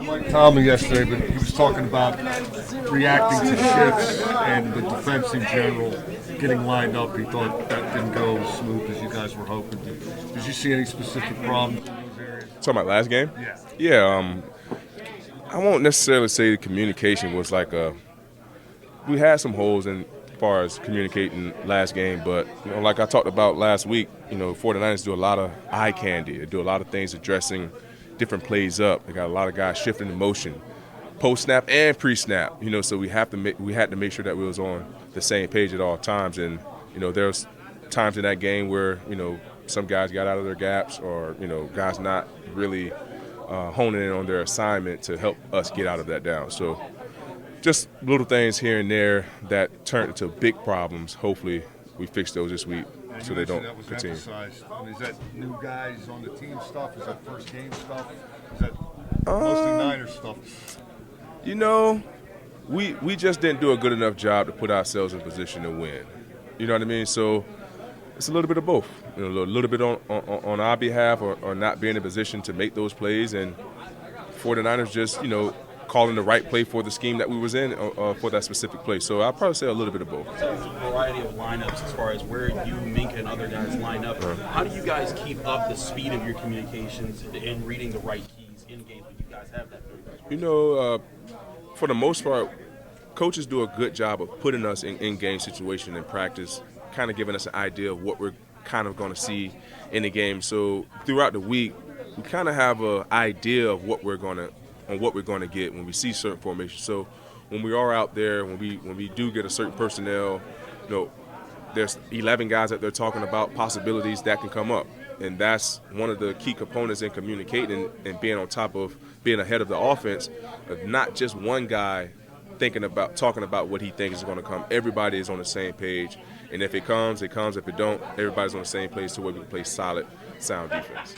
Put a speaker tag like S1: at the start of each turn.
S1: Mike Tomlin yesterday, but he was talking about reacting to shifts and the defense in general getting lined up. He thought that didn't go as smooth as you guys were hoping. Did you see any specific problems in those areas?
S2: Talking about last game?
S1: Yeah.
S2: Yeah. I won't necessarily say the communication was like we had some holes in as far as communicating last game, but like I talked about last week, 49ers do a lot of eye candy. They do a lot of things addressing different plays up. They got a lot of guys shifting in motion, post snap and pre snap. So we had to make sure that we was on the same page at all times. And there was times in that game where some guys got out of their gaps, or guys not really honing in on their assignment to help us get out of that down. So just little things here and there that turned into big problems. Hopefully we fix those this week so they don't continue.
S1: Is that new guys on the team stuff? Is that first game stuff? Is that mostly Niners stuff?
S2: We just didn't do a good enough job to put ourselves in position to win. You know what I mean? So it's a little bit of both. A little bit on our behalf, or not being in a position to make those plays, and 49ers just, calling the right play for the scheme that we was in for that specific play. So I'll probably say a little bit of both.
S3: There's a variety of lineups as far as where you, Minka, and other guys line up. How do you guys keep up the speed of your communications and reading the right keys in games when you guys have that?
S2: For the most part, coaches do a good job of putting us in game situation in practice, kind of giving us an idea of what we're kind of going to see in the game. So throughout the week, we kind of have an idea of what we're going to get when we see certain formations. So when we are out there, when we do get a certain personnel, there's 11 guys that they're talking about possibilities that can come up. And that's one of the key components in communicating and being on top of being ahead of the offense, not just one guy talking about what he thinks is going to come. Everybody is on the same page. And if it comes, it comes. If it don't, everybody's on the same page to where we can play solid, sound defense.